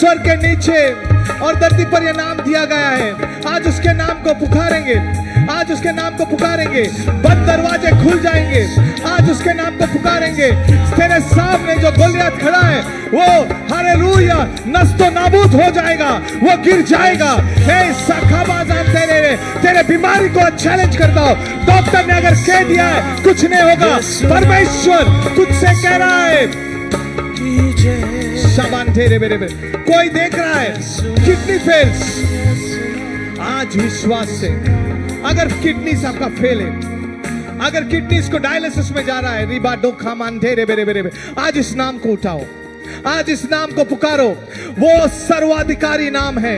स्वर्ग के नीचे और धरती पर यह नाम दिया गया है। आज उसके नाम को पुकारेंगे, आज उसके नाम को पुकारेंगे, बंद दरवाजे खुल जाएंगे। आज उसके नाम को पुकारेंगे। तेरे सामने जो गोलियत खड़ा है वो हालेलुया नस्तो नाबूद हो जाएगा, वो गिर जाएगा। हे सखाबाजान, तेरे बीमारी को चैलेंज करता हूं। डॉक्टर ने अगर कह दिया है कुछ नहीं होगा, परमेश्वर तुझसे कह रहा है शाबान तेरे मेरे में। कोई देख रहा है किडनी फेल्स, आज विश्वास से अगर किडनी आपका फेल है, अगर किडनी को डायलिसिस में जा रहा है, रिबा डोखा मान तेरे मेरे मेरे में, आज इस नाम को उठाओ, आज इस नाम को पुकारो। वो सर्वाधिकारी नाम है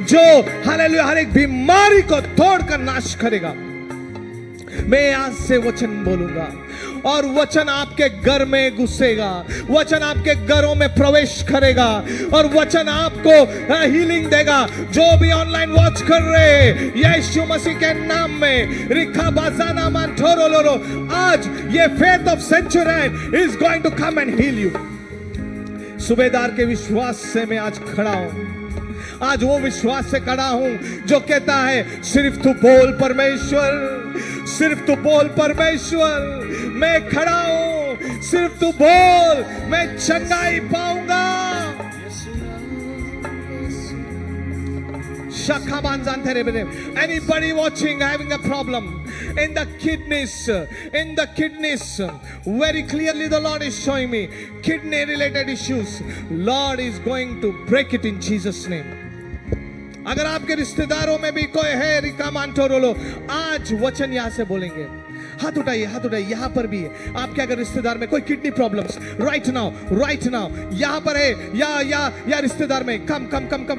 जो हालेलुया हर एक बीमारी को तोड़कर नाश करेगा। मैं आज से वचन बोलूंगा और वचन आपके घर में घुसेगा, वचन आपके घरों में प्रवेश करेगा और वचन आपको हीलिंग देगा। जो भी ऑनलाइन वॉच कर रहे यीशु मसीह के नाम में रिखा बाजाना मान ठोरो लोरो, आज ये faith of centurion is going to come and heal you. सूबेदार के विश्वास से मैं आज खड़ा हूं, आज वो विश्वास से खड़ा हूं जो कहता है सिर्फ तू बोल परमेश्वर, सिर्फ तू बोल परमेश्वर, मैं खड़ा हूं, सिर्फ तू बोल, मैं चंगाई पाऊंगा। Anybody watching having a problem in the kidneys, very clearly the Lord is showing me kidney related issues. Lord is going to break it in Jesus name. अगर आपके रिश्तेदारों में भी कोई है रिका मांटोरोलो, आज वचन यहां से बोलेंगे। हाथ उठाइए, हाथ उठाइए। यहां पर भी है आपके अगर रिश्तेदार में कोई किडनी प्रॉब्लम्स, राइट नाउ यहां पर है या रिश्तेदार में, कम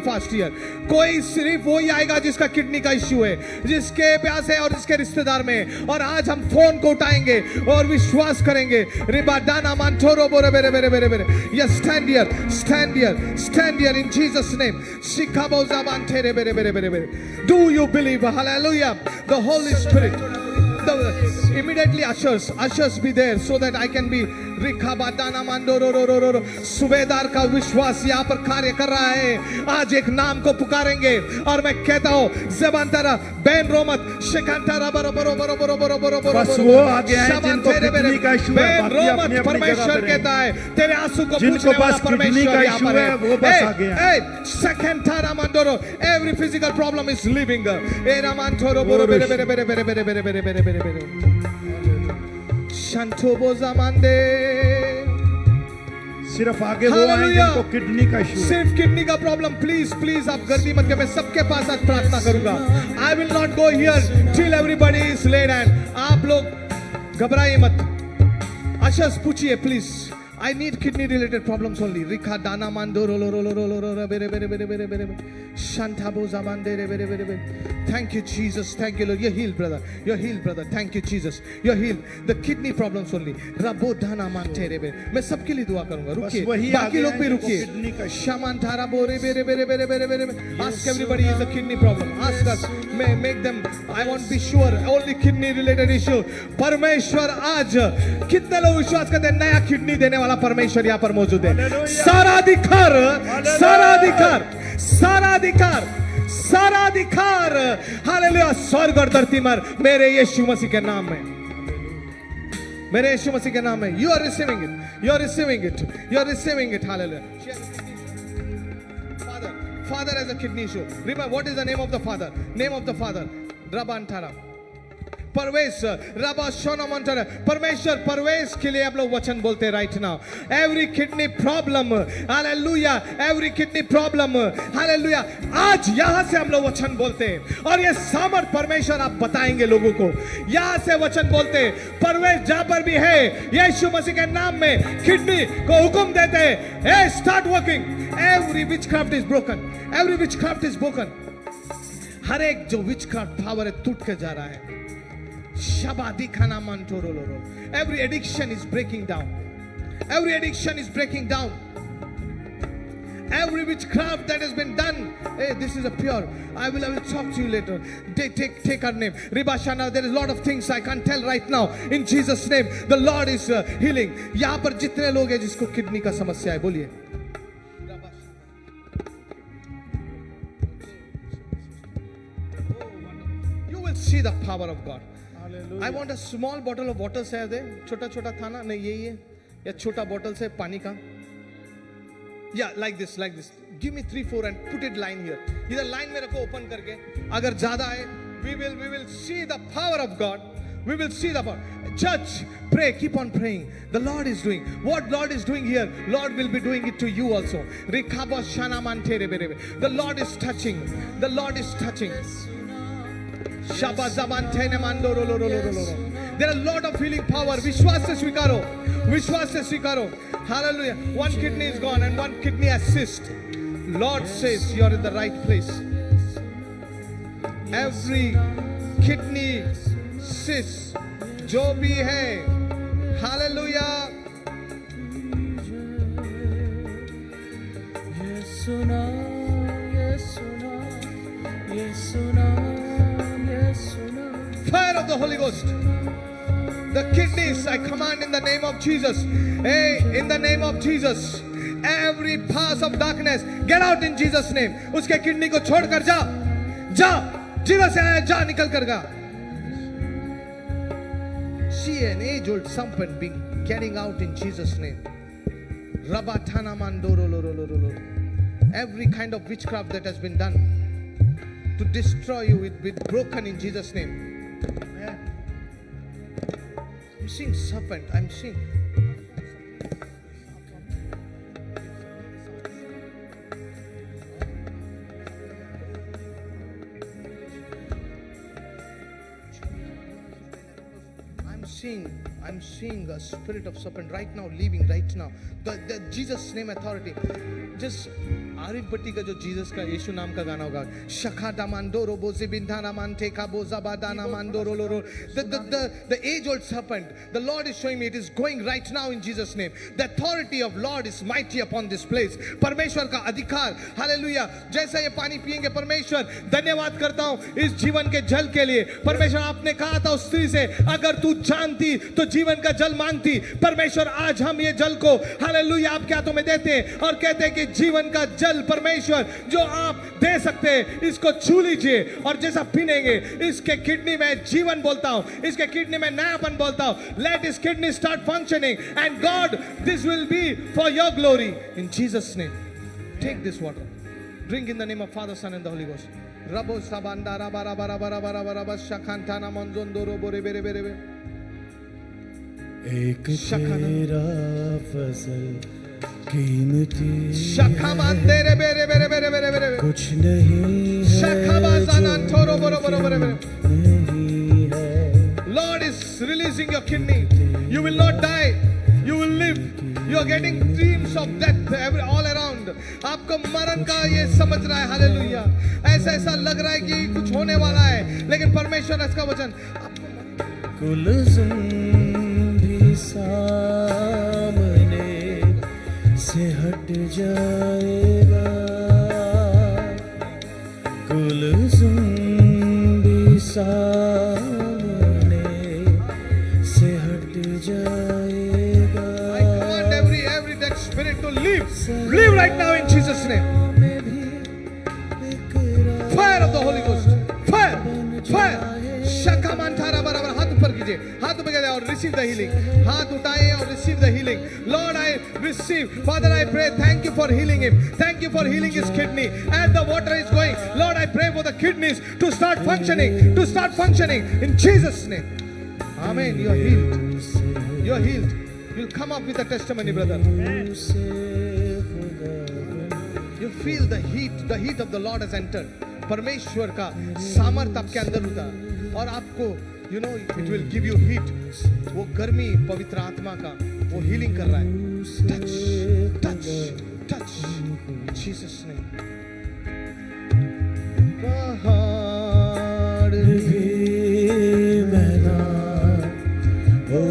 फास्ट हियर। कोई सिर्फ वही आएगा जिसका किडनी का इश्यू है, जिसके प्यास है और जिसके रिश्तेदार में। और आज हम फोन को उठाएंगे और विश्वास करेंगे। रिबा डाना मांटोरो बोरे बेरे बेरे बेरे बेरे, yes stand here in Jesus name. शिखाबो ज़बान तेरे बेरे बेरे बेरे बेरे। Do you believe? Hallelujah. The holy spirit, immediately ushers be there so that I can be रिखाबादाना मांडोरो। सूबेदार का विश्वास यहाँ पर कार्य कर रहा है। आज एक नाम को पुकारेंगे और मैं कहता हूँ ज़बानतारा बेन रोमत शिकांतारा बरो बरो बरो बरो बरो बरो बरो। बस वो आ गया है जिनको किडनी का इशू है। बेन रोमत परमेश्वर कहता है तेरे आंसू को पूछने वाला परमेश्वर यहाँ पर है। वो बस आ गया है। शिकांतारा मांडोरो, every physical problem is leaving. ए रामांटोरो बोरो बेरे बेरे बेरे बेरे बेरे बेरे बेरे बेरे बेरे बेरे। शांतोबो ज़मांदे। सिर्फ आगे वो आए जिनको किडनी का इशू है, सिर्फ किडनी का प्रॉब्लम। प्लीज आप गर्दी मत करें। मैं सबके पास आज प्रार्थना करूंगा। I will not go here till everybody is led end. आप लोग घबराइए मत। अशर्स पूछिए please. I need kidney related problems only. Rikha dana mando ro ro ro ro ro ro ro bere bere bere bere bere shantabo zamande re bere bere bere. Thank you Jesus, thank you Lord. You're healed brother, you're healed brother. Thank you Jesus, you're healed. The kidney problems only. Rabo dana mante re bere. मैं सबके लिए दुआ करूँगा। रुकिए, बाकी लोग भी रुकिए। shaman thara bore bere bere bere bere bere. Ask everybody is a kidney problem. Ask us. Make them. I want to be sure only kidney related issue. परमेश्वर आज कितने लोग विश्वास करते हैं नया किडनी देने वाला परमेश्वर यहाँ पर मौजूद है। सारा अधिकार हालेलुया स्वर्ग और धरती पर मेरे यीशु मसीह के नाम में, मेरे यीशु मसीह के नाम में। You are receiving it. Hallelujah. Father has a kidney issue. Remember what is the name of the father? Rabantara परवेश रबा शोना मंत्र। परमेश्वर परवेश के लिए आप लोग वचन बोलते हैं right now. Every kidney problem, hallelujah, every kidney problem, hallelujah. आज यहां से हम लोग वचन बोलते हैं और ये सामर्थ परमेश्वर आप बताएंगे लोगों को। यहां से वचन बोलते हैं। परवेश जहां पर भी है यीशु मसीह के नाम में किडनी को हुक्म देते हैं, hey start working. Every witchcraft is broken, every witchcraft is broken. हर एक जो विचक्राफ्ट पावर है टूट के जा रहा है। Shabadi khana mantorolo. Every addiction is breaking down. Every addiction is breaking down. Every witchcraft that has been done. Hey, this is a pure. I will talk to you later. Take our name. Ribashana, there is a lot of things I can't tell right now. In Jesus' name, the Lord is healing. यहाँ पर जितने लोग हैं जिसको kidney का समस्या है बोलिए। See the power of God. Hallelujah. I want a small bottle of water से दे. छोटा छोटा था ना, नहीं यही है. या छोटा bottle से पानी का. Yeah, like this. Give me 3-4 and put it line here. इधर line में रखो open करके. अगर ज़्यादा है, we will see the power of God. We will see the power. Church, pray, keep on praying. The Lord is doing what Lord is doing here. Lord will be doing it to you also. The Lord is touching. The Lord is touching. There are a lot of healing power. विश्वास से स्वीकारो. Hallelujah. One kidney is gone and one kidney assist. Lord says you are in the right place. Every kidney cyst जो भी है, Hallelujah. Fire of the Holy Ghost. The kidneys, I command in the name of Jesus. Hey, in the name of Jesus. Every powers of darkness, get out in Jesus' name. उसके kidney को छोड़कर जा. जीवन से आया, जा, निकल कर गा. See an age-old serpent being getting out in Jesus' name. Rabatana mandoro. Every kind of witchcraft that has been done to destroy you, it be broken in Jesus' name. I'm seeing serpent. I'm seeing. I'm seeing a spirit of serpent right now leaving right now. The Jesus name authority. Just Arif भट्टी का जो Jesus का यीशु नाम का गाना होगा. शखा दामांडोरो बोझे बिंधाना मानते का बोझा बादाना मांडोरो लोरो. The age-old serpent. The Lord is showing me it is going right now in Jesus' name. The authority of Lord is mighty upon this place. परमेश्वर का अधिकार. Hallelujah. जैसा ये पानी पिएंगे परमेश्वर, धन्यवाद करता हूँ इस जीवन के जल के लिए. परमेश्वर आपने कहा था उस स्त्री से, अगर तू जानती तो जीवन का जल मांगती. परमेश्वर आज हम ये जल को हालेलुया आपके हाथों में देते हैं और कहते हैं कि जीवन का जल परमेश्वर जो आप दे सकते हैं इसको छू लीजिए और जैसा पीनेंगे इसके किडनी में जीवन बोलता हूं, इसके किडनी में नयापन बोलता हूं. Let his kidney start functioning and God, this will be for your glory in Jesus' name. Take this water, drink in the name of Father, Son and the Holy Ghost. Rabo sabanda raba raba raba raba raba raba shakantana monzondoro bore bere bere bere. एक तेरा फजल कीमती शखा मांदेरे बेरे बेरे बेरे बेरे बेरे कुछ नहीं है शखा बाजाना थोरो बरो बरो बरे बरे. नहीं है. Lord is releasing your kidney. You will not die. You will live. You are getting dreams of death all around. आपको मरण का ये समझ रहा है. हालेलुया. ऐसा लग रहा है कि कुछ होने वाला है, लेकिन परमेश्वर इसका वचन कुलज़ुम भी सामने से हट जाएगा. कुलज़ुम भी सामने से हट जाएगा. I command every dead spirit to live right now in Jesus' name. Fire of the Holy Ghost. Fire. शखा मंथारा बराबर. हाथ ऊपर कीजिए, हाथ ऊपर कीजिए और receive the healing. हाथ उठाइए और receive the healing. Lord, I receive. Father, I pray, thank you for healing him. Thank you for healing his kidney. As the water is going, Lord, I pray for the kidneys to start functioning in Jesus' name. Amen. You are healed. You are healed. You'll come up with a testimony, brother. You feel the heat of the Lord has entered. परमेश्वर का सामर्थ आपके अंदर होता और आपको it will give you heat. वो गर्मी पवित्र आत्मा का वो healing कर रहा है. Touch Jesus name. पहाड़ भी मैदान हो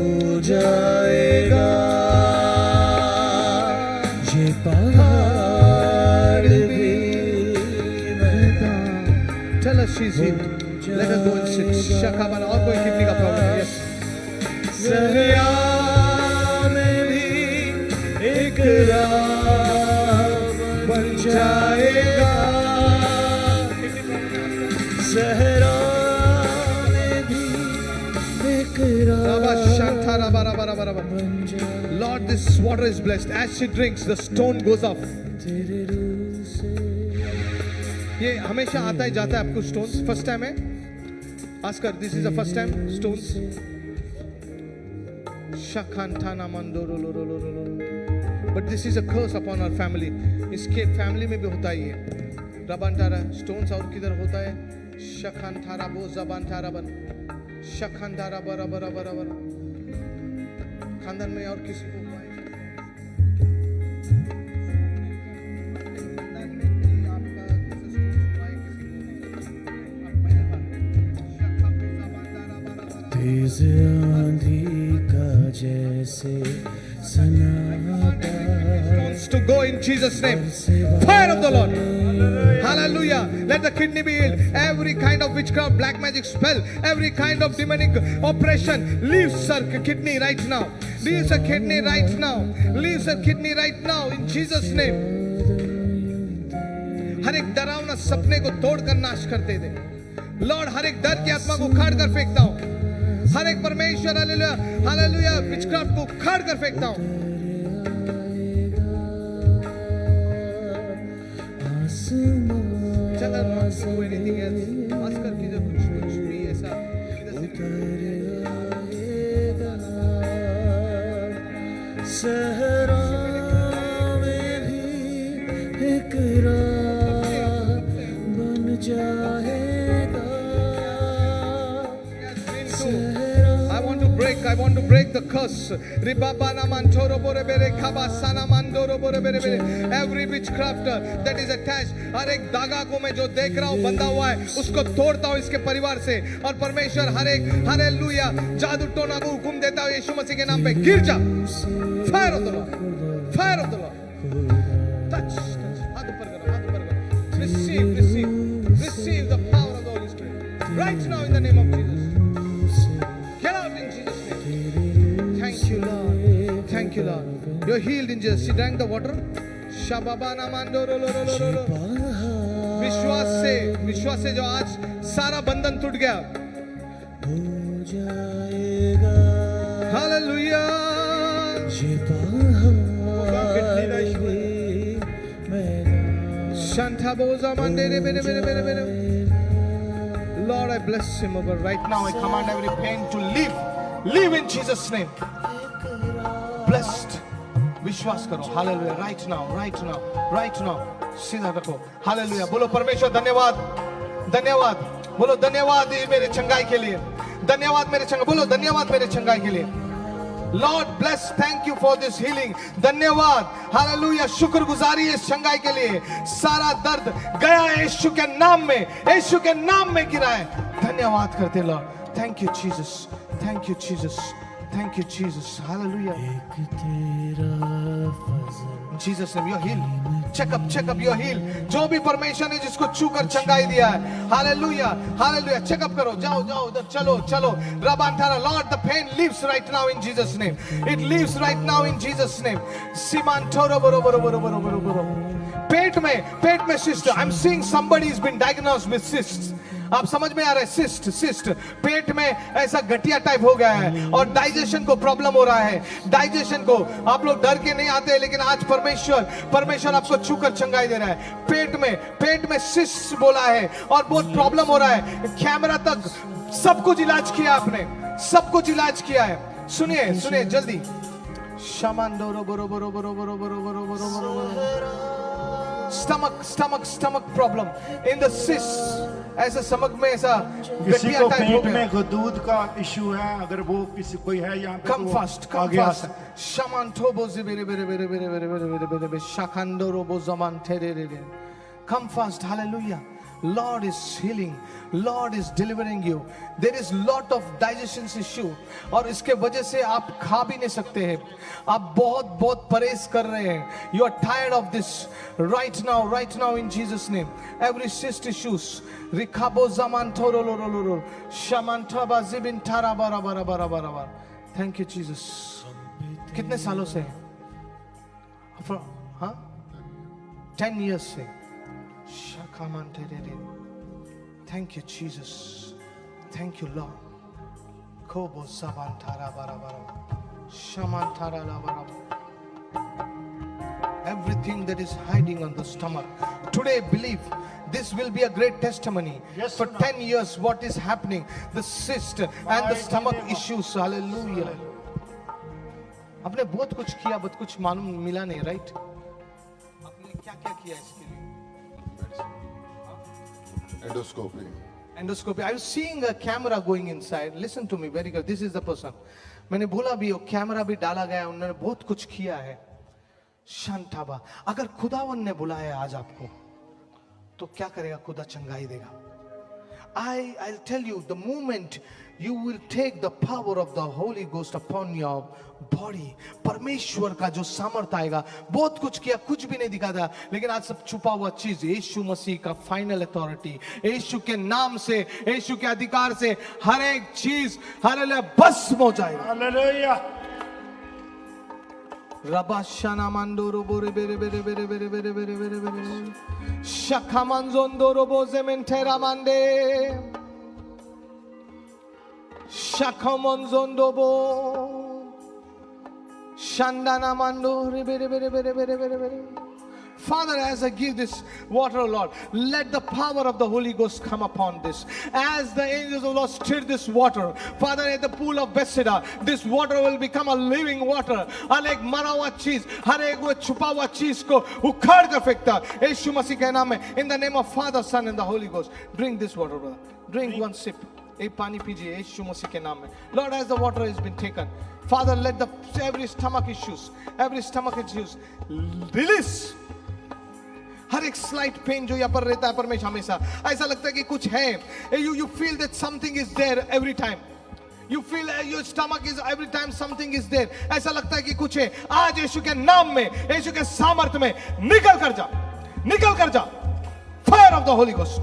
जाएगा. ये पहाड़ भी मैदान. Tell us she's healed. Let her go and sit. Shakabana. और कोई किडनी का प्रॉब्लम है? Yes. सहरा में भी एक राह बन जाएगा. सहरा Lord, this water is blessed. As she drinks, the stone goes off. ये हमेशा आता ही जाता है आपको stones. First time है? Ask her, this is the first time stones. Shakantana mandoro lo lo lo lo lo. But this is a curse upon our family. इसके family में भी होता ही है. रबंटारा stones और किधर होता है? शखंतारा बो जबांतारा बन. शखंतारा बरा बरा बरा बरा. खानदान में और किसी को हुआ है? खानदान में कोई आपका किसी stones हुआ है किसी को? आप पहले बार. शखा बो जबांतारा बरा बरा. तेज आंधी का जैसे सन्नाटा Stones to go in Jesus' name. Fire of the Lord. Hallelujah. Let the kidney be healed. Every kind of witchcraft, black magic spell, every kind of demonic oppression, leaves her kidney right now. Leaves her kidney right now. Leaves her kidney right now in Jesus' name. हर एक डरावना सपने को तोड़कर नाश करते दे. Lord, हर एक डर की आत्मा को उखाड़ कर फेंकता हूं. हर एक परमेश्वर हालेलुया हालेलुया विचक्राफ्ट को उखाड़ कर फेंकता हूं. चला not to do anything else. Ask कर कीजिए कुछ भी ऐसा सहरा में भी एक राह बन जाएगा. I want to break the curse. Ribabana mantoro bore bere khabasana mandoro bore bere bere. Every witchcraft that is attached, हर एक धागा को मैं जो देख रहा हूँ बंधा हुआ है उसको तोड़ता हूँ इसके परिवार से. और परमेश्वर हर एक हालेलुया जादू टोना को हुक्म देता हूँ यीशु मसीह के नाम पे गिर जा. Fire of the Lord. Fire of the Lord. Touch. हाथ ऊपर करो, हाथ ऊपर करो. Receive the power of the Holy Spirit. Right now in the name of Jesus. Get out in Jesus' name. Thank you, Lord. Thank you, Lord. You're healed in Jesus. She drank the water. Shababana mandoro lo lo lo lo. विश्वास से जो आज सारा बंधन टूट गया. Hallelujah. Shanta boza mandere bere bere bere bere. Lord, I bless him over right now. I command every pain to leave. Leave in Jesus' name. Blessed. विश्वास करो. Hallelujah. Right now, right now, right now. सीधा रखो. Hallelujah. बोलो परमेश्वर धन्यवाद. धन्यवाद. बोलो धन्यवाद मेरे चंगाई के लिए. धन्यवाद मेरे चंगाई. बोलो धन्यवाद मेरे चंगाई के लिए. Lord bless, thank you for this healing. धन्यवाद. Hallelujah. शुक्रगुजारी इस चंगाई के लिए. सारा दर्द गया है यीशु के नाम में. यीशु के नाम में गिरा है. धन्यवाद करते Lord. Thank you Jesus. Thank you Jesus. Thank you Jesus. Hallelujah. In Jesus name you're healed. Check up you're healed. जो भी परमेश्वर ने जिसको छू कर चंगाई दिया है. Hallelujah. Hallelujah. Check up करो. जाओ उधर चलो. Rabantara. Lord, the pain leaves right now in Jesus name. It leaves right now in Jesus name. Simantoro boro. पेट में cyst. I'm seeing somebody has been diagnosed with cysts. आप समझ में आ रहा है. सिस्ट पेट में ऐसा गठिया टाइप हो गया है और डाइजेशन को प्रॉब्लम हो रहा है. डाइजेशन को आप लोग डर के नहीं आते लेकिन आज परमेश्वर आपको छूकर चंगाई दे रहा है. पेट में सिस्ट बोला है और बहुत प्रॉब्लम हो रहा है. कैमरा तक सब कुछ इलाज किया आपने. सब कुछ इलाज किया है. सुनिए जल्दी. शमांडोरो बोरो stomach problem in the cysts. ऐसा स्टमक में ऐसा किसी गठिया को टाइप हो पेट गया. में दूध का इश्यू है, अगर वो किसी कोई है यहाँ पे Come तो fast. Shaman tobo bere shakandoro bozaman terere. Come fast. Hallelujah. Lord is healing. Lord is delivering you. There is lot of digestion issue और इसके वजह से आप खा भी नहीं सकते हैं. आप बहुत परहेज कर रहे हैं. You are tired of this right now in Jesus name. Every cyst issues. Rikabo zaman torolololol. Shamantaba zibin tara bara. Thank you Jesus. कितने सालों से? 10 years से. Thank you Jesus. Thank you Lord. Kobo sabantara bara. Shamantara Lavarab. Everything that is hiding on the stomach. Today, believe this will be a great testimony. Yes, For Lord. 10 years, what is happening? The cyst and the Mighty stomach name of- issues. Hallelujah. आपने बहुत कुछ किया, बहुत कुछ मालूम मिला नहीं, right? आपने क्या क्या किया इसके लिए? Endoscopy. Endoscopy. I was seeing a camera going inside. Listen to me very good. This is the person. मैंने बोला भी, वो कैमरा भी डाला गया, उन्होंने बहुत कुछ किया है. शांताबा. अगर खुदावन ने बुलाया आज आपको, तो क्या करेगा? खुदा चंगाई देगा. I'll tell you, the moment you will take the power of the Holy Ghost upon your body, परमेश्वर का जो सामर्थ आएगा. बहुत कुछ किया, कुछ भी नहीं दिखा था, लेकिन आज सब छुपा हुआ चीज यीशु मसीह का फाइनल अथॉरिटी, यीशु के नाम से, यीशु के अधिकार से हर एक चीज हालेलुया भस्म हो जाएगा. Hallelujah. Rabashana mandoro bore bere bere bere bere bere bere bere bere Shakamanzondo robo zementera mande Shakamanzondo bo Shandana mando bere bere bere bere bere bere. Father, as I give this water, Lord, let the power of the Holy Ghost come upon this. As the angels of the Lord stir this water, Father, at the pool of Bethesda, this water will become a living water. हर एक मरा हुआ चीज, हर एक वो छुपा हुआ चीज को उखाड़ कर फेंकता यीशु मसीह के नाम में. In the name of Father, Son, and the Holy Ghost. Drink this water, brother. Drink one sip. एक पानी पीजिए यीशु मसीह के नाम में. Lord, as the water has been taken, Father, let the every stomach issues release. हर एक slight pen जो यहाँ पर रहता है परमेश्वर हमेशा ऐसा लगता है कि कुछ है. You feel that something is there every time. You feel your stomach is every time something is there. ऐसा लगता है कि कुछ है. आज यीशु के नाम में, यीशु के सामर्थ्य में निकल कर जा, निकल कर जा. Fire of the Holy Ghost.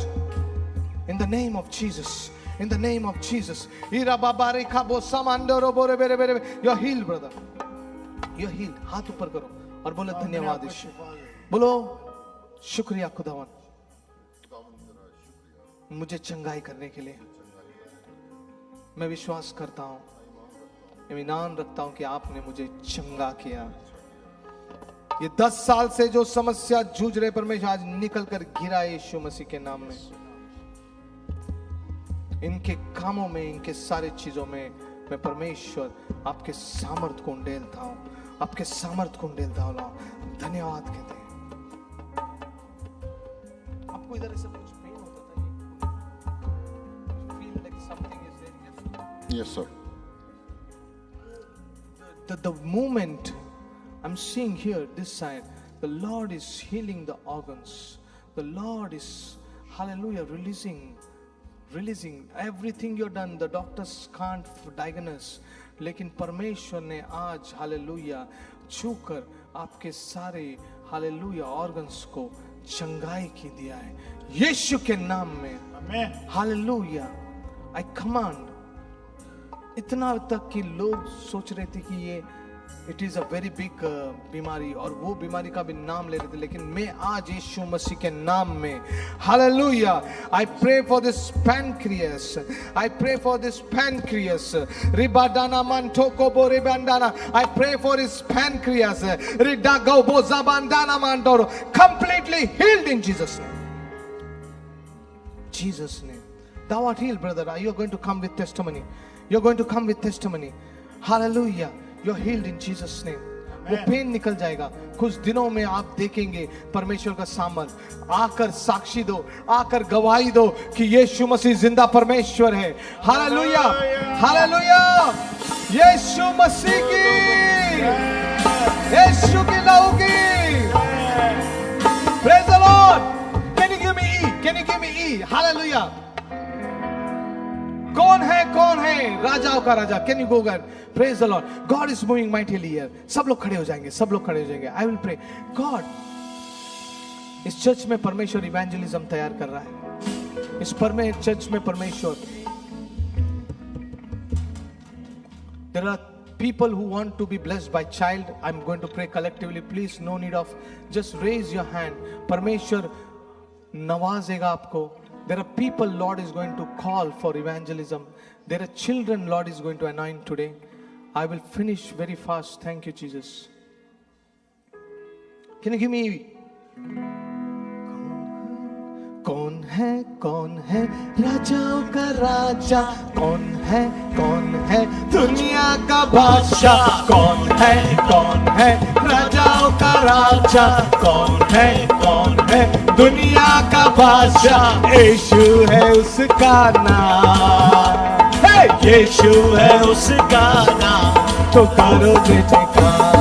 In the name of Jesus. In the name of Jesus. You're healed, brother. You're healed. हाथ ऊपर करो और बोलो धन्यवाद यीशु. बोलो शुक्रिया खुदावन मुझे चंगाई करने के लिए. मैं विश्वास करता हूं, इत्मीनान रखता हूं कि आपने मुझे चंगा किया. ये 10 साल से जो समस्या जूझ रहे परमेश्वर आज निकल कर गिरा यीशु मसीह के नाम में. इनके कामों में, इनके सारे चीजों में मैं परमेश्वर आपके सामर्थ को उंडेलता हूं, आपके सामर्थ को उंडेलता हूं. धन्यवाद कहते हैं. आपको इधर ऐसा कुछ पेन होता था? Feel like something is there? Yes, sir. The moment I'm seeing here, this side, the Lord is healing the organs. The Lord is, hallelujah, releasing everything you've done. The doctors can't diagnose, लेकिन परमेश्वर ने आज hallelujah छूकर आपके सारे hallelujah organs को चंगाई की दिया है यीशु के नाम में. आमीन. हालेलुया. आई कमांड. इतना तक कि लोग सोच रहे थे कि ये it is a very big बीमारी और वो बीमारी का भी नाम ले रहे थे, लेकिन मैं आज यीशु मसीह के नाम में hallelujah I pray for this pancreas. I pray for this pancreas. रिबाडाना मांटोको बोरेबांडाना. I pray for his pancreas. रिडागो बोजाबांडाना मांडोरो completely healed in Jesus name. Jesus name. Thou art healed, brother. You are going to come with testimony. You are going to come with testimony. Hallelujah. You are healed in Jesus name. वो pen निकल जाएगा. कुछ दिनों में आप देखेंगे परमेश्वर का सामर्थ. आकर साक्षी दो, आकर गवाही दो कि यीशु मसीह जिंदा परमेश्वर है. Hallelujah, hallelujah. यीशु मसीह की, यीशु की लहू की. Praise the Lord. Can you give me E? Can you give me E? Hallelujah. कौन है राजाओं का राजा? Can you go again? Praise the Lord. God is moving mightily here. सब लोग खड़े हो जाएंगे, सब लोग खड़े हो जाएंगे. I will pray. God, इस चर्च में परमेश्वर इवेंजलिज्म तैयार कर रहा है. इस चर्च में परमेश्वर, there are people who want to be blessed by child. I'm going to pray collectively. Please, no need of just raise your hand. परमेश्वर नवाजेगा आपको. There are people Lord is going to call for evangelism. There are children Lord is going to anoint today. I will finish very fast. Thank you, Jesus. Can you give me? कौन है राजाओं का राजा, कौन है दुनिया का बादशाह, कौन है राजाओं का राजा, कौन है दुनिया का बादशाह, यीशु है उसका नाम, यीशु है उसका नाम, तो करो जय जयकार,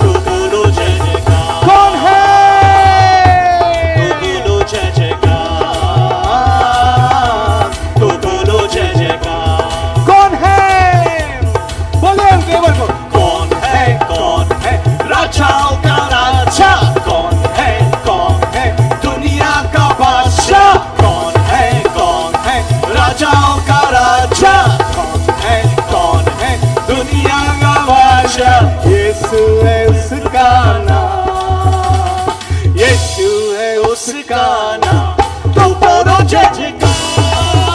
तो करो जय जयकार, कौन है राजाओं का राजा, कौन है दुनिया का बादशाह, कौन है राजाओं का राजा, कौन है दुनिया का बादशाह, यीशु है उसका नाम, यीशु है उसका नाम, तो करो जय जयकार,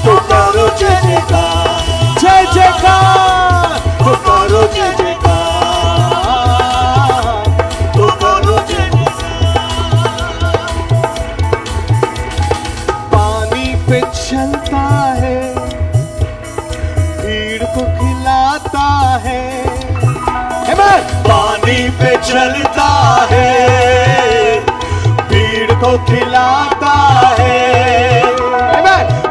तो करो जय जयकार, जय जयकार, तो करो जय जयकार, पे चलता है, भीड़ को खिलाता है, पानी पे चलता है, भीड़ को खिलाता है,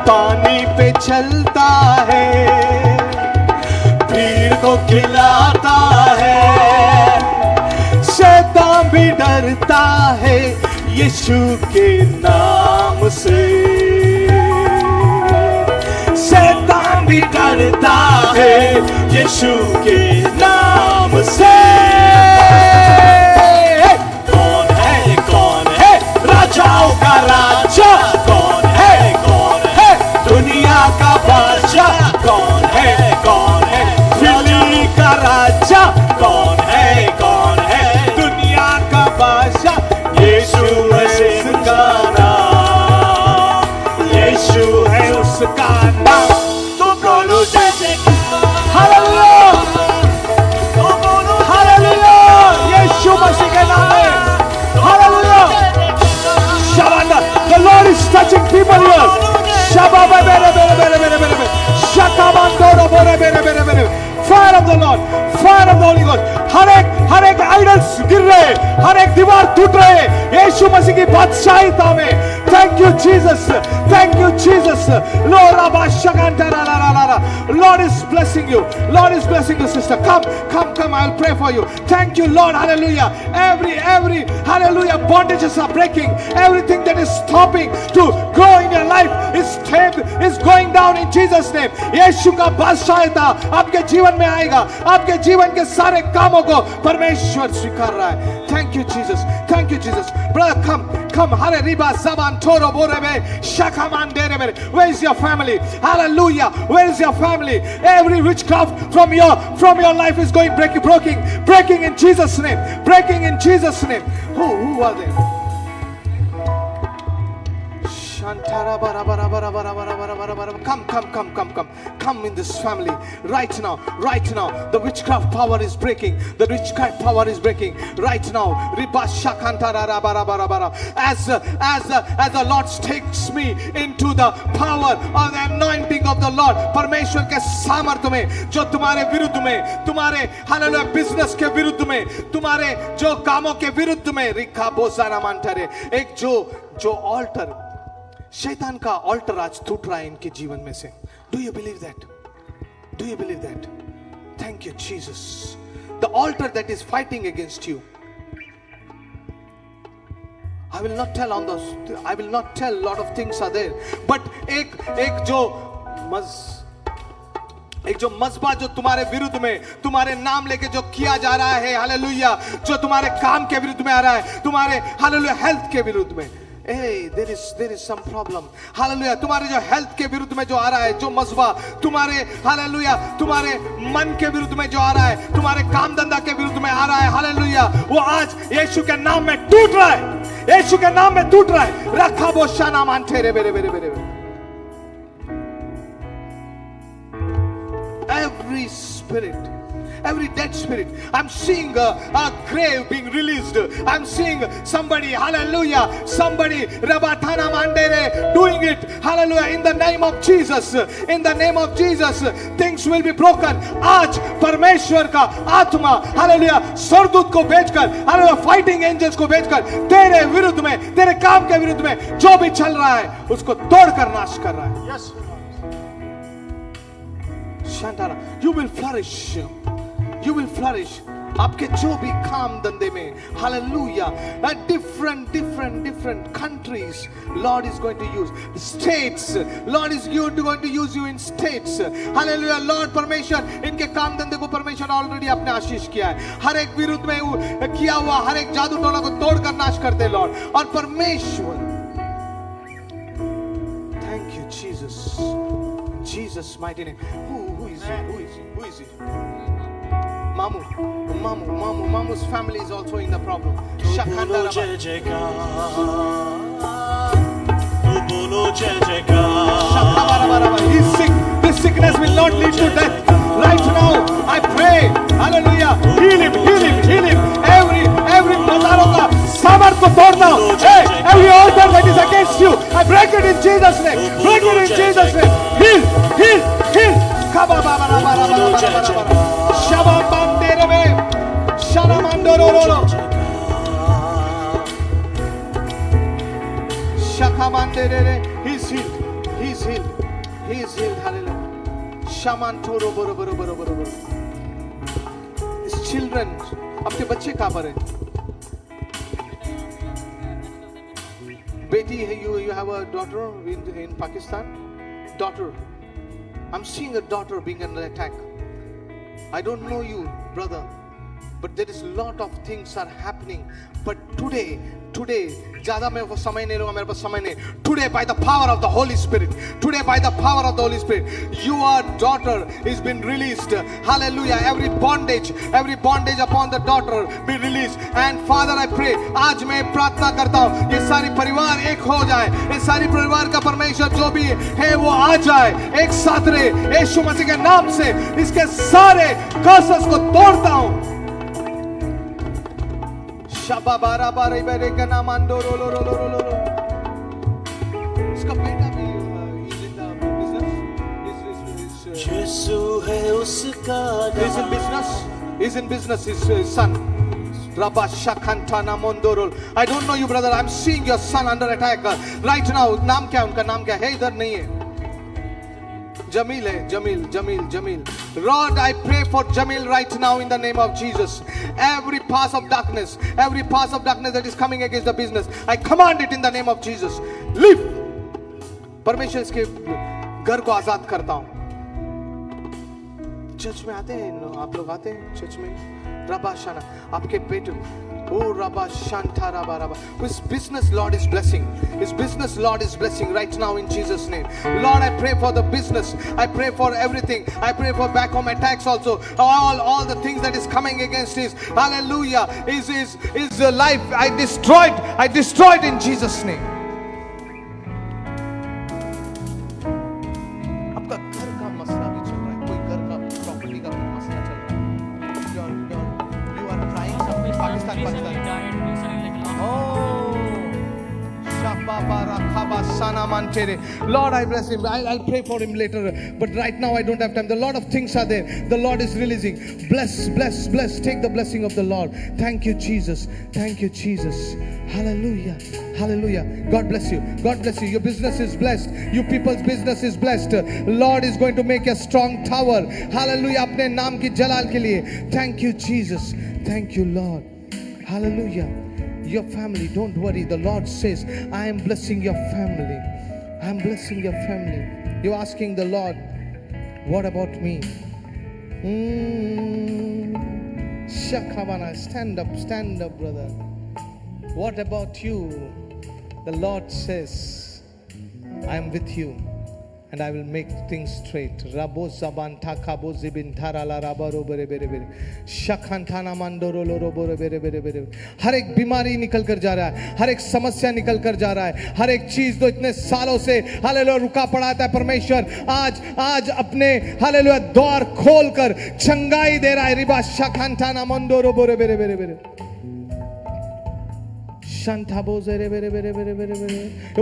पानी पे चलता है, भीड़ को खिलाता है, शैतान भी डरता है यीशु के नाम से, शैतान भी डरता है यीशु के नाम से, कौन है राजाओं का राजा, कौन है दुनिया का बादशाह, कौन है दिल्ली का राजा, कौन है दुनिया का बादशाह, यीशु है उसका नाम, यीशु है उसका नाम, तो बोलो जय जयकार, हालेलुया, तो बोलो हालेलुया, यीशु मसीह के नाम में, हालेलुया, शाबाना, the Lord is touching people here, शाबाबा बेरे, शकाबांदोरो बेरे, fire of the Lord, fire of the Holy Ghost, हर एक आइडल्स गिर रहे, हर एक दीवार टूट रहे, यीशु मसीह की बादशाहीता में, thank you Jesus, thank you Jesus, Lord is blessing you, Lord is blessing you sister, come, I'll pray for you, thank you Lord, hallelujah, every hallelujah bondages are breaking, everything that is stopping to grow in your life is going down in Jesus name, यीशु का बादशाहीता आपके जीवन में आएगा, आपके जीवन के सारे कामों को परमेश्वर स्वीकार रहा है, thank you Jesus, brother come, hare riba zaban toro borebe shakaman derebe, where is your family, hallelujah, where is your family, every witchcraft from your life is going breaking in Jesus name, breaking in Jesus name, who are they? Shantara bara bara bara bara bara bara bara bara. Come in this family right now. The witchcraft power is breaking. Right now. Riba shakantara bara bara bara. As the Lord takes me into the power of the anointing of the Lord. परमेश्वर के सामर्थ्य में जो तुम्हारे विरुद्ध में, तुम्हारे hallelujah business के विरुद्ध में, तुम्हारे जो कामों के विरुद्ध में, रिखा बोसाना मांटरे, एक जो ऑल्टर, शैतान का ऑल्टर आज टूट रहा है इनके जीवन में से. Do you believe that? Thank you Jesus. The altar that is fighting against you, I will not tell a lot of things are there, but एक जो मज़बा जो तुम्हारे विरुद्ध में, तुम्हारे नाम लेके जो किया जा रहा है, हालेलुया, जो तुम्हारे काम के विरुद्ध में आ रहा है, तुम्हारे हालेलुया हेल्थ के विरुद्ध में, hey, there is some problem, hallelujah, तुम्हारे जो हेल्थ के विरुद्ध में जो आ रहा है, जो मज़बा तुम्हारे हालेलुया, तुम्हारे मन के विरुद्ध में जो आ रहा है, तुम्हारे काम धंधा के विरुद्ध में आ रहा है, हालेलुया, वो आज यीशु के नाम में टूट रहा है, यीशु के नाम में टूट रहा है. रखा वो शाना मान ठेरे बेरे. every spirit, every dead spirit. I'm seeing a grave being released. I'm seeing somebody, hallelujah, somebody, Rabatana Mandere, doing it, hallelujah, in the name of Jesus. In the name of Jesus, things will be broken. आज परमेश्वर का आत्मा, hallelujah, सरदूत को भेजकर, hallelujah, fighting angels को भेजकर तेरे विरुद्ध में, तेरे काम के विरुद्ध में जो भी चल रहा है उसको तोड़कर नाश कर रहा है. Yes. Shantara, you will flourish. You will flourish. आपके जो भी काम धंधे में, hallelujah, different countries Lord is going to use, states, Lord is going to use you in states, hallelujah. Lord परमेश्वर इनके काम धंधे को परमेश्वर ऑलरेडी आपने आशीष किया है. हर एक विरुद्ध में किया हुआ हर एक जादू टोना को तोड़कर नाश कर दे लॉर्ड. और परमेश्वर, thank you Jesus, in Jesus mighty name. Who is it? Mamu's family is also in the problem. बोलो जय जयकार, तू बोलो जय जयकार. He's sick. This sickness will not lead to death. Right now, I pray, hallelujah, heal him. Every बाजारों का सामर्थ को तोड़ता हूँ. Hey, every altar that is against you, I break it in Jesus' name. Break it in Jesus' name. Heal. Kaba baba baba. Shaba bandere me. Shana mandororo. Shaka mandere. He's healed. Hallelujah. Shaman toro boro. His children, आपके बच्चे कहाँ पर हैं? बेटी है, you have a daughter in Pakistan. Daughter, I'm seeing a daughter being under attack. I don't know you, brother, but there is a lot of things are happening. But today, ज़्यादा मैं वो समय नहीं लूँगा, मेरे पास समय नहीं. Today, by the power of the Holy Spirit, your daughter is been released. Hallelujah. Every bondage upon the daughter be released. And Father, I pray, आज मैं प्रार्थना करता हूँ, ये सारी परिवार एक हो जाए. ये सारी परिवार का परमेश्वर जो भी है वो आ जाए एक साथ रहे. यीशु मसीह के नाम से इसके सारे कर्सेस को तोड़ता हूँ. Shaba bara bara ibere ka naam andoro lo. इसका बेटा भी is in the business. यीशु है उसका He's in business. His son. Rabba Shakantana Mondorol. I don't know you, brother. I'm seeing your son under attack right now. नाम क्या उनका नाम क्या है? इधर नहीं है. Jamil hai, Jamil. Lord, I pray for Jamil right now in the name of Jesus. Every path of darkness that is coming against the business, I command it in the name of Jesus. Leave. परमेश्वर इसके घर को आजाद करता हूँ. Church में आते हैं आप लोग, आते हैं चर्च में. रबाशाना आपके बेटे, oh Rabba Shanta Rabba. His business Lord is blessing. Right now in Jesus' name. Lord, I pray for the business. I pray for everything. I pray for back home attacks also. All the things that is coming against his, hallelujah, is life. I destroyed in Jesus' name. आपका घर का मसला भी चल रहा है, कोई घर का प्रॉपर्टी का भी मसला चल रहा है. You are trying something. Pakistan. Lord, I bless him. I'll pray for him later. But right now I don't have time. The lot of things are there. The Lord is releasing. Bless. Take the blessing of the Lord. Thank you, Jesus. Hallelujah. God bless you. Your business is blessed. You people's business is blessed. Lord is going to make a strong tower. Hallelujah. अपने नाम की जलाल के लिए. Thank you, Jesus. Thank you, Lord. Hallelujah. Your family, don't worry. The Lord says, I am blessing your family. You're asking the Lord, what about me? Shakhavana, stand up, brother. What about you? The Lord says, I am with you. and I will make things straight. Rabo zaban takabo zibin tarala rabaro bere bere bere. Shakhantana mandoro loro bere bere bere bere. हर एक बीमारी निकल कर जा रहा है, हर एक समस्या निकल कर जा रहा है, हर एक चीज जो इतने सालों से हालेलुया रुका पड़ा था, परमेश्वर आज अपने हालेलुया द्वार खोल कर चंगाई दे रहा है. रिबा शाखांताना मंदोरो बरे बरे बरे बरे. You're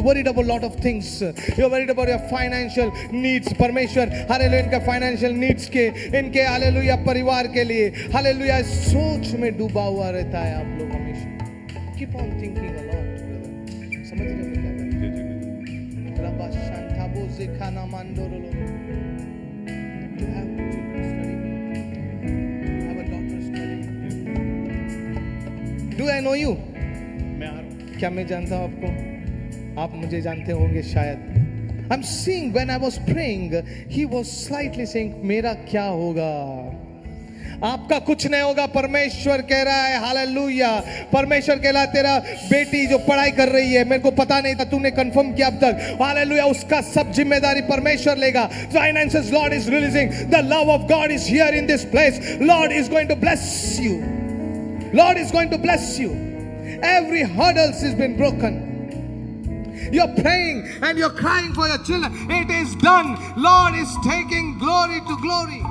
worried about a lot of things. You're worried about your financial needs. परमेश्वर हालेलुया इनका financial needs के, इनके हालेलुया परिवार के लिए हालेलुया सोच में डूबा हुआ रहता है आप लोग हमेशा. Keep on thinking a lot, brother. समझ रहे हो क्या कर रहे हैं? रबा शांताबो ज़िखाना मांडोरोलो. You have children studying. You have a daughter studying. Do I know you? क्या मैं जानता हूं आपको? आप मुझे जानते होंगे शायद. I'm seeing when I was praying, he was slightly saying, मेरा क्या होगा? आपका कुछ नहीं होगा, परमेश्वर कह रहा है. हालेलुया. परमेश्वर कह रहा है तेरा बेटी जो पढ़ाई कर रही है, मेरे को पता नहीं था, तूने कंफर्म किया अब तक. हालेलुया. उसका सब जिम्मेदारी परमेश्वर लेगा. Finances, Lord is releasing. The love of God is here in this place. Lord is going to bless you. Lord is going to bless you. Every hurdle has been broken. You're praying and you're crying for your children. It is done. Lord is taking glory to glory.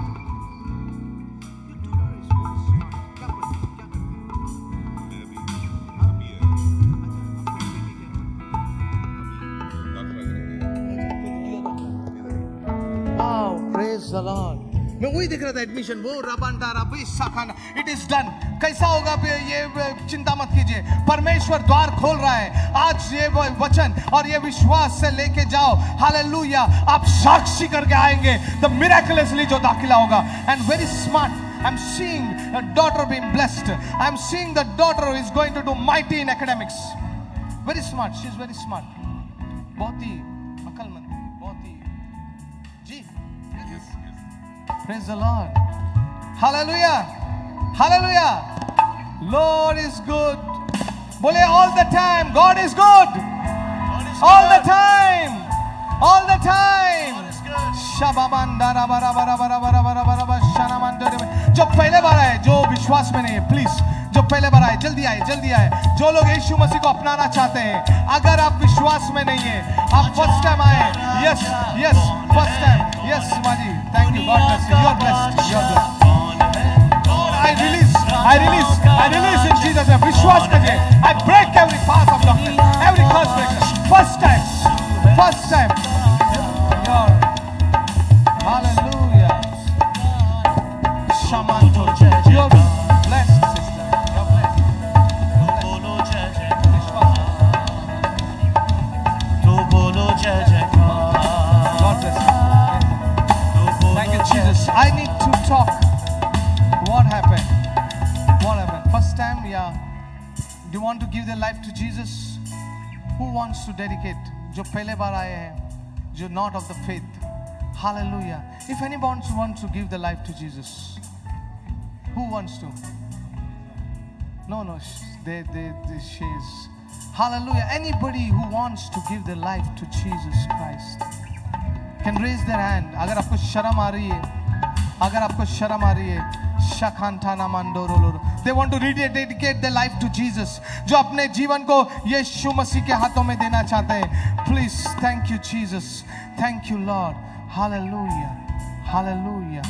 Wow, praise the Lord. मैं वही देख रहा था admission, वो रबांडा रबी साखाना. It is done. कैसा होगा ये चिंता मत कीजिए, परमेश्वर द्वार खोल रहा है. आज ये वचन और ये विश्वास से लेके जाओ. हालेलुया. आप साक्षी करके आएंगे द मिरेकलसली जो दाखिला होगा. And very smart. I'm seeing a daughter being blessed. I'm seeing the daughter who is going to do mighty in academics. Very smart. She is very smart. बहुत ही अक्लमंद, बहुत ही जी. Praise the Lord. Hallelujah. Hallelujah. Lord is good. Bole all the time. God is good. All the time. All the time. Shabamandara bara bara bara bara bara bara bara shanamandare. जो पहले बार आए, जो विश्वास में नहीं है, प्लीज जो पहले बार आए जल्दी आए, जल्दी आए. जो लोग यीशु मसीह को अपनाना चाहते हैं, अगर आप विश्वास में नहीं है, आप फर्स्ट टाइम आए. Yes yes first time. Yes माजी. Thank you. God bless you. You're blessed. You're blessed. I release in Jesus' name. विश्वास करिए. I break every path of darkness, every curse breaker. First time. Hallelujah. Shamanto. You're blessed, sister. You're blessed. बोलो जय जयकार. तो बोलो जय जयकार. God bless you. Thank you, Jesus. I need to talk. What happened? First time, yeah. Do you want to give their life to Jesus? Who wants to dedicate? जो पहले बार आए हैं, जो not of the faith. Hallelujah. If anyone wants to give their life to Jesus, who wants to? No, she's. Hallelujah. Anybody who wants to give their life to Jesus Christ can raise their hand. अगर आपको शर्म आ रही है, शाखांताना मंडोरोलो. They want to rededicate their life to Jesus. जो अपने जीवन को यीशु मसीह के हाथों में देना चाहते हैं. Please, thank you Jesus. Thank you Lord. Hallelujah. Hallelujah.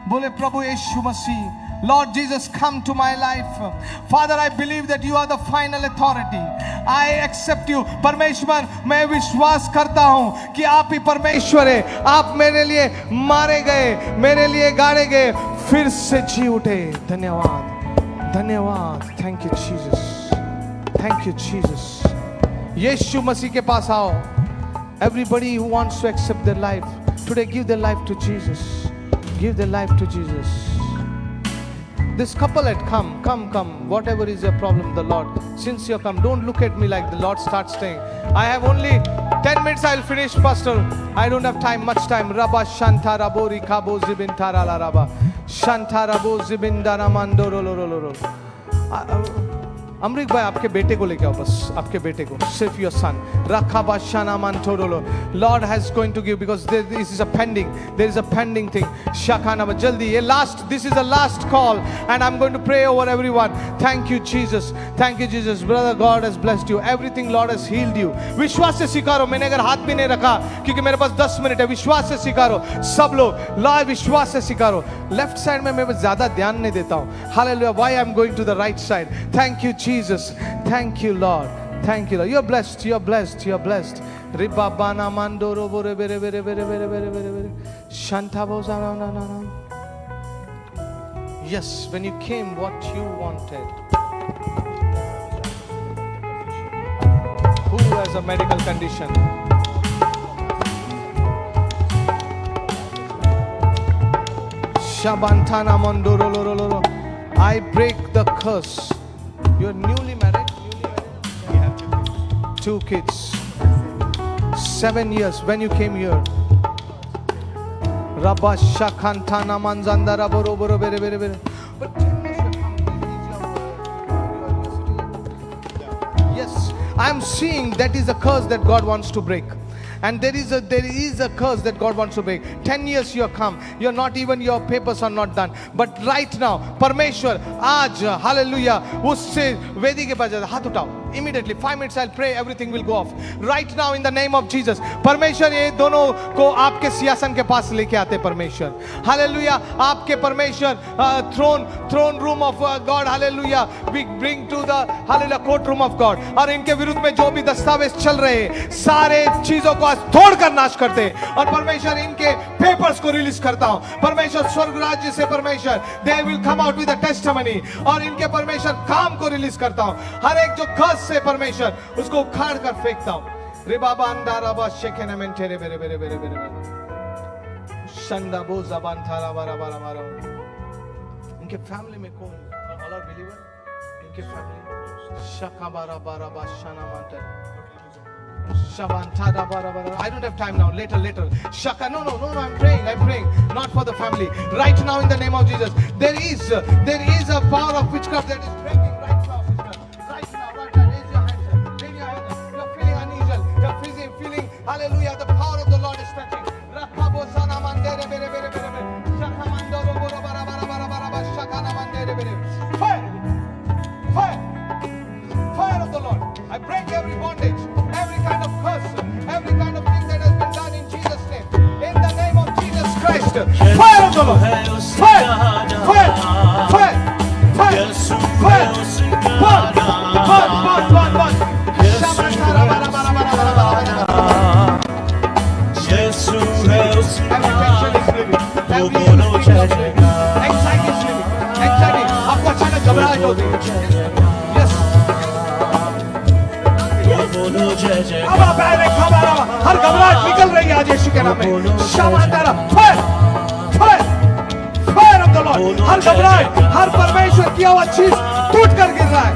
बोले प्रभु यीशु मसीह. Lord Jesus, come to my life. Father, I believe that you are the final authority. I accept you. परमेश्वर, मैं विश्वास करता हूँ कि आप ही परमेश्वर है. आप मेरे लिए मारे गए, मेरे लिए गाड़े गए, फिर से जी उठे. धन्यवाद, धन्यवाद. Thank you Jesus. Thank you Jesus. यीशु मसीह के पास आओ. Everybody who wants to accept their life today, give their life to Jesus. Give their life to Jesus. This couple had come. Whatever is your problem, the Lord, since you come, don't look at me like the Lord starts saying, I have only 10 minutes, I'll finish, Pastor. I don't have much time. Rabba Shanta Rabori Kabo Zibintara La Rabba Shanta Rabo Zibindara Mandoro. Amrik भाई आपके बेटे को लेके आओ, बस आपके बेटे को, सिर्फ योर सन रखा बाशाना मान थोड़ो Lord has going to give because this is a pending, there is a pending thing शाखाना में जल्दी ये last, this is a last call and I am going to pray over everyone. Thank you Jesus, thank you Jesus. Brother God has blessed you, everything Lord has healed you. विश्वास से स्वीकारो. मैंने अगर हाथ भी नहीं रखा क्योंकि मेरे पास 10 मिनट है, विश्वास से स्वीकारो सब लोग, लॉर्ड विश्वास से स्वीकारो. लेफ्ट साइड में मैं ज्यादा ध्यान नहीं देता हूं. Hallelujah. Why I am going to the right side. Thank you Jesus, thank you Lord, thank you Lord. You're blessed, you're blessed, you're blessed. Riba bana mandoro bore bere bere bere bere bere bere bere shanta boza na na na na. Yes, when you came what you wanted. Who has a medical condition? Shabantana mandoro lo lo lo lo. I break the curse. You're newly married? We have 2 kids. 7 years when you came here. Rabba Shakhantana Manzandara Boro Boro Bere Bere Bere. But yes, I'm seeing that is a curse that God wants to break. And there is a curse that God wants to break. 10 years you have come, you're not even, your papers are not done, but right now परमेश्वर आज hallelujah उससे वेदी के पास जाता. हाथ उठाओ immediately. 5 minutes I'll pray, everything will go off right now in the name of Jesus. परमेश्वर ये दोनों को आपके सिंहासन के पास लेके आते परमेश्वर. हालेलुया. आपके परमेश्वर throne room of God. Hallelujah. we bring to the hallelujah court room of God. और इनके विरुद्ध में जो भी दस्तावेज चल रहे हैं सारे चीजों को तोड़कर नाश करते हैं. और परमेश्वर इनके पेपर्स को रिलीज करता हूं. परमेश्वर स्वर्ग राज्य से परमेश्वर they will come out with a testimony. और इनके परमेश्वर काम को रिलीज करता हूं. हर एक जो कर्ज से परमेश्वर उसको उखाड़ कर फेंकता हूं. रिबाबा अंदाराबा शेकेना मेंटेरे बेरे बेरे बेरे बेरे शंदाबो जबान थारा बारा बारा बारा. इनके फैमिली में कौन ऑल आर बिलीवर? इनके फैमिली शका बारा बारा बाशाना Monte Shavanta da bara bara. I don't have time now. Later. Shaka. No. I'm praying. Not for the family. Right now in the name of Jesus. There is a power of witchcraft that is breaking right now. Right now. Raise your hands. Raise your hands. You're feeling unusual. You're feeling. Hallelujah. The power of the Lord is touching. Rakabo sana mandere bere bere bere bere. Shaka mandoro bora bara bara bara bara bara. Shaka na mandere bere. Fire of the Lord. I break every bondage. Every kind of curse, every kind of thing that has been done in Jesus' name. In the name of Jesus Christ. Fire of the Lord. Fire. Burn. Shabbatara bara bara bara bara bara. Every tension is living. Every anxiety is living. Anxiety. आपको अचानक घबराहट होती है. अब आप हर घबराहट निकल रही है आज यीशु के नाम में. शाबांतारा फायर ऑफ द लॉर्ड. हर घबराहट, हर परमेश्वर किया हुआ चीज टूट कर गिर रहा है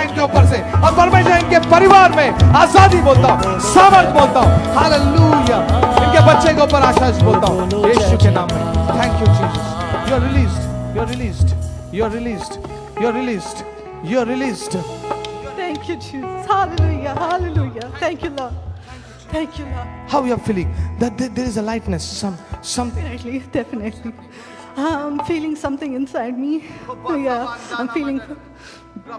इनके ऊपर से. और परमेश्वर इनके परिवार में आजादी बोलता हूँ, सामर्थ बोलता हूँ. हालेलुया. इनके बच्चे के ऊपर आशीष बोलता हूँ यीशु के नाम में. Thank you Jesus. You are released. Thank you, Jesus. Hallelujah. Thank you, Lord. How you are feeling? That there is a lightness, something. Definitely. I'm feeling something inside me. Yeah, I'm feeling. The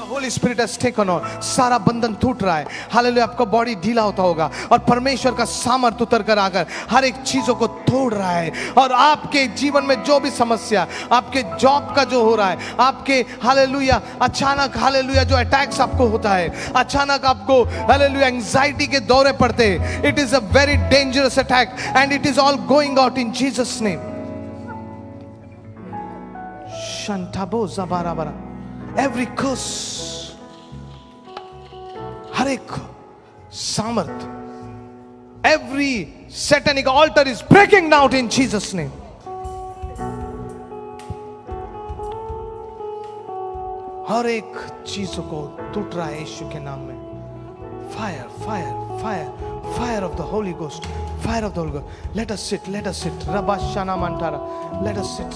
Holy Spirit has taken over. सारा बंधन टूट रहा है. Hallelujah. आपका body ढीला होता होगा और परमेश्वर का सामर्थ उतर कर आकर हर एक चीजों को तोड़ रहा है. और आपके जीवन में जो भी समस्या, आपके जॉब का जो हो रहा है, आपके हालेलुया अचानक हालेलुया जो अटैक्स आपको होता है, अचानक आपको हालेलुया एंजाइटी के दौरे पड़ते हैं. It is a very dangerous attack and it is all going out in Jesus name. Shantabo zabarabara. Every curse, हर एक सामर्थ, every satanic altar is breaking now in Jesus' name. हर एक चीजों को टूट रहा है यीशु के नाम में. Fire. Fire of the Holy Ghost. Fire of the Holy Ghost. Let us sit. Let us sit. Rabashana Mantara. Let us sit.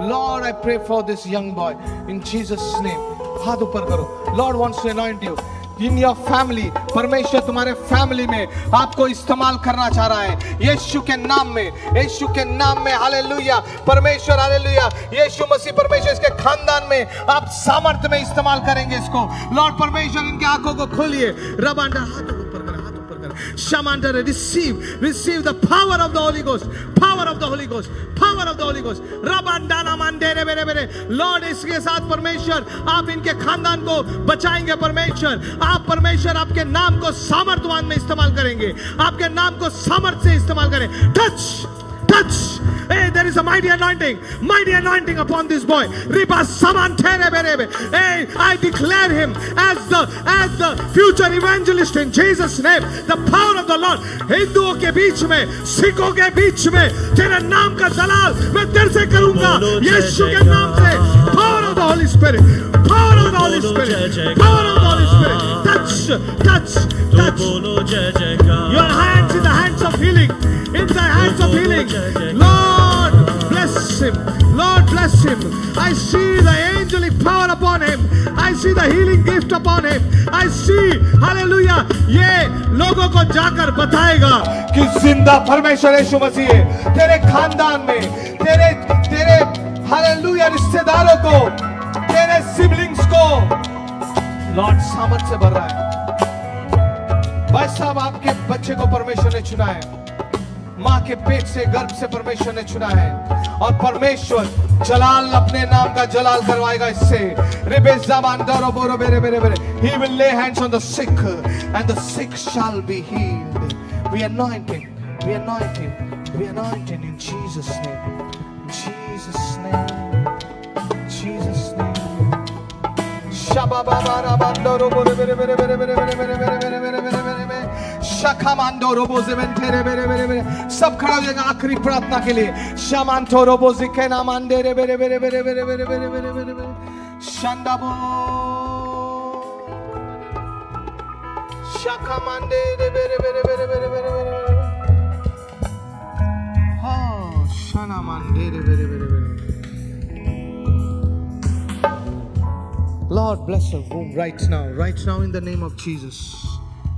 Lord, I pray for this young boy in Jesus' name. हाथ ऊपर करो. Lord wants to anoint you. In your family, परमेश्वर तुम्हारे family में आपको इस्तेमाल करना चाह रहा है यीशु के नाम में, यीशु के नाम में. हालेलुया. परमेश्वर, हालेलुया. यीशु मसीह परमेश्वर इसके खानदान में आप सामर्थ्य में इस्तेमाल करेंगे इसको. लॉर्ड परमेश्वर इनकी आंखों को खोलिए. रबांडा हाथ ऊपर कर, हाथ ऊपर कर. Shamandara, receive the power of the Holy Ghost, power of the Holy Ghost, power of the Holy Ghost. Rabandana mandere bere bere. Lord, इसके साथ परमेश्वर आप इनके खानदान को बचाएंगे. परमेश्वर आप, परमेश्वर आपके नाम को सामर्थ्यवान में इस्तेमाल करेंगे. आपके नाम को सामर्थ्य से इस्तेमाल करें. Touch. Hey, there is a mighty anointing upon this boy. Riba samantere berebe. Hey, I declare him as the future evangelist in Jesus' name. The power of the Lord. हिंदुओं के बीच में, सिखों के बीच में तेरे नाम का जलाल मैं तेरे से करूंगा. यीशु के नाम से. Power of the Holy Spirit. Power of the Holy Spirit. Power of the Holy Spirit. Touch. Your hands in the hands of healing. In the hands of healing. Lord, bless him. Lord, bless him. I see the angelic power upon him. I see the healing gift upon him. I see, hallelujah, ये लोगों को जाकर बताएगा कि जिंदा परमेश्वर यीशु मसीह है. तेरे खानदान में, तेरे हालेलुया रिश्तेदारों को, तेरे सिबलिंग्स को लॉर्ड सामर्थ से भर रहा है. भाई साहब, आपके बच्चे को परमेश्वर ने चुना है. माँ के पेट से, गर्भ से परमेश्वर ने चुना है. और परमेश्वर जलाल, अपने नाम का जलाल करवाएगा इससे. He will lay hands on the sick and the sick shall be healed. We anoint him in Jesus' name. In Jesus' name. Jesus' name. सब खड़ा हो जाएगा आखिरी प्रार्थना के लिए. शामांतो रोबोजी के नाम अंडे रे बेरे बेरे बेरे बेरे बेरे बेरे बेरे बेरे बेरे शांडाबो शाखा मंडे रे बेरे बेरे बेरे बेरे बेरे बेरे हाँ शाना मंडे रे बेरे बेरे बेरे. Lord, bless her womb right now in the name of Jesus.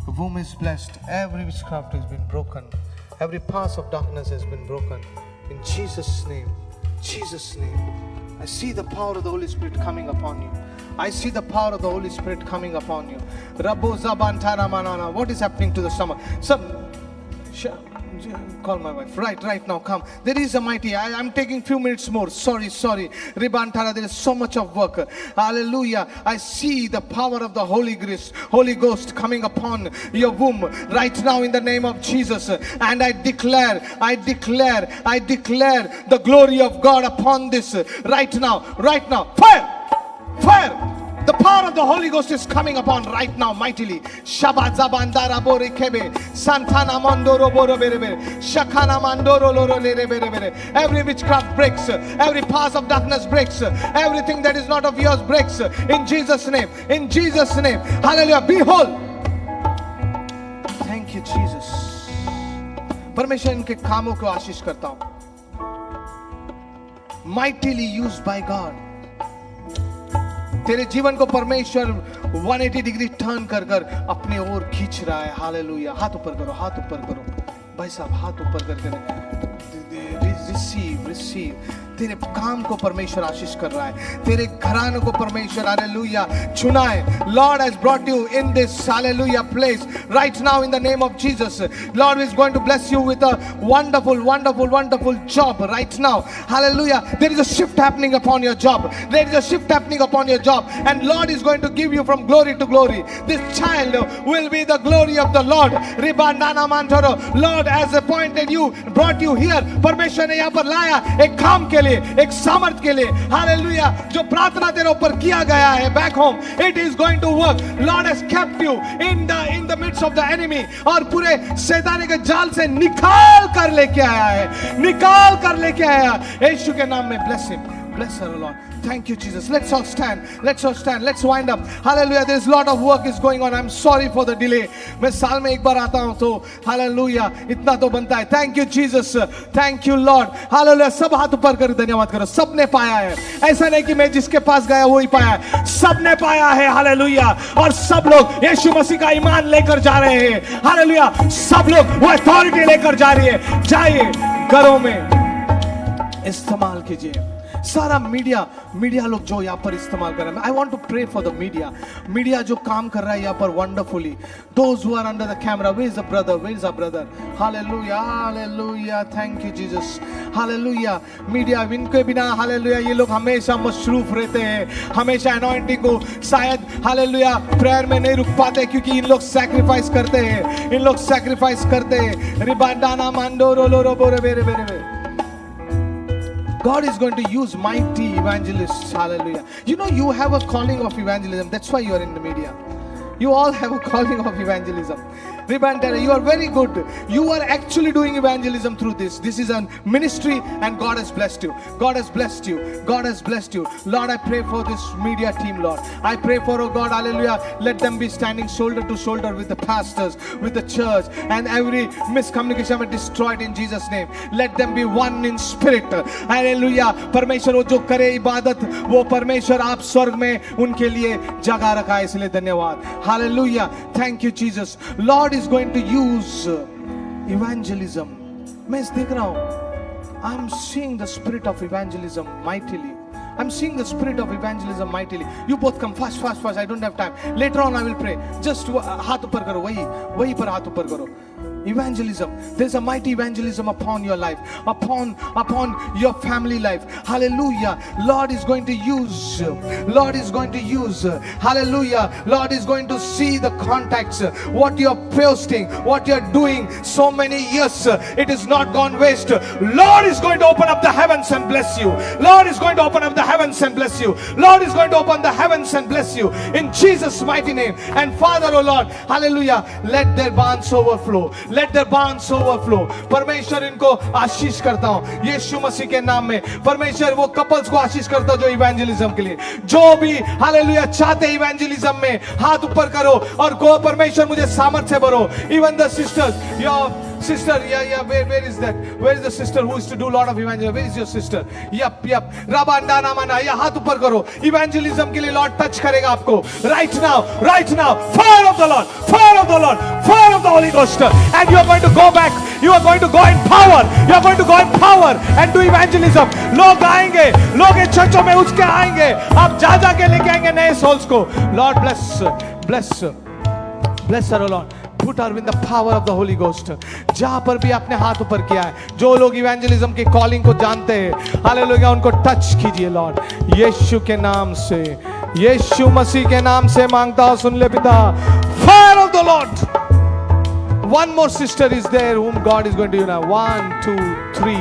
The womb is blessed. Every witchcraft has been broken. Every power of darkness has been broken. In Jesus' name. Jesus' name. I see the power of the Holy Spirit coming upon you. I see the power of the Holy Spirit coming upon you. Rabbo Zabantara Manana. What is happening to the stomach? Call my wife. Right now, come. There is a mighty. I'm taking few minutes more. Sorry. Ribantara, there is so much of work. Hallelujah. I see the power of the Holy Ghost coming upon your womb right now in the name of Jesus. And I declare the glory of God upon this right now. Fire. The power of the Holy Ghost is coming upon right now mightily. Shabbat Zabandara Bore Kebe, Santana Mandoro Boro Bere, Shakana Mandoro Loro Lere Bere. Every witchcraft breaks, every power of darkness breaks, everything that is not of yours breaks. In Jesus' name. Hallelujah. Be whole. Thank you, Jesus. परमेश्वर इनके कामों को आशीष करता हूं. Mightily used by God. तेरे जीवन को परमेश्वर 180 डिग्री टर्न कर अपने ओर खींच रहा है. हालेलुया. हाथ ऊपर करो. भाई साहब, हाथ ऊपर करके रिसीव. तेरे काम को परमेश्वर आशीष कर रहा है. तेरे घराने को परमेश्वर हालेलुया चुना है. Lord has brought you in this hallelujah place right now in the name of Jesus. Lord is going to bless you with a wonderful job right now. Hallelujah. There is a shift happening upon your job. And Lord is going to give you from glory to glory. This child will be the glory of the Lord. Ribandana Mantoro. Lord has appointed you, brought you here. परमेश्वर ने यहाँ पर लाया एक काम के लिए, एक सामर्थ के लिए. हालेलुया. जो प्रार्थना तेरे ऊपर किया गया है back home, it is going to work. Lord has kept you in the midst of the enemy. और पूरे शैतानी के जाल से निकाल कर लेके आया है. यीशु के नाम में bless him. Bless her, Lord. Thank you, Jesus. Let's all stand. Let's all stand. Let's wind up. Hallelujah. There's a lot of work is going on. I'm sorry for the delay. मैं साल में एक बार आता हूँ तो Hallelujah. इतना तो बनता है. Thank you, Jesus. Thank you, Lord. Hallelujah. सब हाथ ऊपर कर धन्यवाद करो. सबने पाया है. ऐसा नहीं कि मैं जिसके पास गया वो ही पाया है. सबने पाया है. Hallelujah. और सब लोग यीशु मसीह का ईमान लेकर जा रहे हैं. Hallelujah. सब लोग वो अथॉरिटी लेकर जा रही है. जाइए घरों में इस्तेमाल कीजिए. सारा मीडिया लोग जो यहाँ पर इस्तेमाल कर रहे हैं. I want to pray for the media जो काम कर रहा है यहाँ पर wonderfully. Those who are under the camera, where is a brother. Hallelujah, hallelujah. Thank you Jesus. Hallelujah. Media, इनके बिना हालेलुया ये लोग हमेशा मशरूफ रहते हैं. हमेशा अनॉइंटिंग को शायद हालेलुया प्रेयर में नहीं रुक पाते क्योंकि इन लोग सैक्रिफाइस करते हैं. रिबांडाना मांडो रोलो रोबो रे बेरे बेरे. God is going to use mighty evangelists. Hallelujah. You know, you have a calling of evangelism. That's why you are in the media. You all have a calling of evangelism. Ribantera, you are very good. You are actually doing evangelism through this. This is a ministry and God has blessed you. God has blessed you. God has blessed you. Lord, I pray for this media team, Lord. I pray for, oh God, hallelujah, let them be standing shoulder to shoulder with the pastors, with the church, and every miscommunication be destroyed in Jesus' name. Let them be one in spirit. Hallelujah. परमेश्वर वो जो करे इबादत, वो परमेश्वर आप स्वर्ग में उनके लिए जगह रखा है, इसलिए धन्यवाद. Hallelujah. Thank you, Jesus. Lord is going to use evangelism. मैं इस देख रहा हूँ. I'm seeing the spirit of evangelism mightily. I'm seeing the spirit of evangelism mightily. You both come fast. I don't have time. Later on I will pray. Just हाथ ऊपर करो. वही पर हाथ ऊपर करो. Evangelism. There's a mighty evangelism upon your life, upon your family life. Hallelujah. Lord is going to use. Hallelujah. Lord is going to see the contacts, what you're posting, what you're doing so many years. It is not gone waste. Lord is going to open up the heavens and bless you. Lord is going to open up the heavens and bless you. Lord is going to open the heavens and bless you in Jesus' mighty name. And Father, oh Lord, hallelujah, let their barns overflow. Let their barns overflow. परमेश्वर इनको आशीष करता हूँ यीशु मसीह के नाम में. परमेश्वर वो couples को आशीष करता हूँ जो इवेंजलिज्म के लिए, जो भी हालेलुया चाहते इवेंजलिज्म में, हाथ ऊपर करो और को परमेश्वर मुझे सामर्थ्य भरो. Even the sisters, your sister, where is that? Where is the sister who is to do a lot of evangelism? Where is your sister? Yep. Rabandana mana, या हाथ ऊपर करो. Evangelism के लिए Lord touch करेगा आपको. Right now, fire of the Lord, fire of the Holy Ghost, and you are going to go back. You are going to go in power. You are going to go in power and do evangelism. लोग आएंगे, लोग इन चर्चों में उसके आएंगे. आप जा के लेके आएंगे नए souls को. Lord bless her, Lord. Put her in the power of the Holy Ghost. जहां पर भी आपने हाथ ऊपर किया है, जो लोग इवेंजलिज्म की कॉलिंग को जानते हैं, हालेलुया, उनको टच कीजिए लॉर्ड. यीशु के नाम से, यीशु मसीह के नाम से मांगता हूं, सुन ले पिता. Fire of the Lord. One more sister is there whom God is going to unite. 1, 2, 3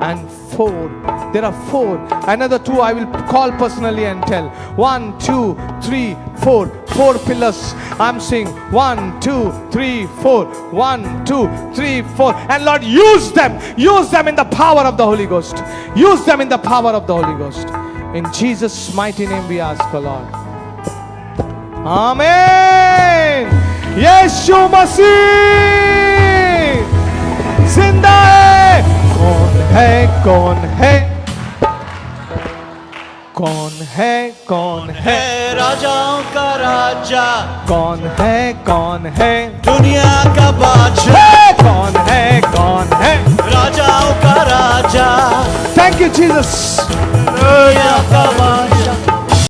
and 4. There are 4. Another 2 I will call personally and tell. 1, 2, 3, 4. 4 pillars. I'm saying 1, 2, 3, 4. 1, 2, 3, 4. And Lord, use them in the power of the Holy Ghost. Use them in the power of the Holy Ghost. In Jesus' mighty name we ask, O Lord. Amen. यीशु मसीह जिंदा है. कौन है राजाओं का राजा, कौन है दुनिया का बादशाह, कौन है राजाओं का राजा, Thank you, Jesus. दुनिया का बादशाह.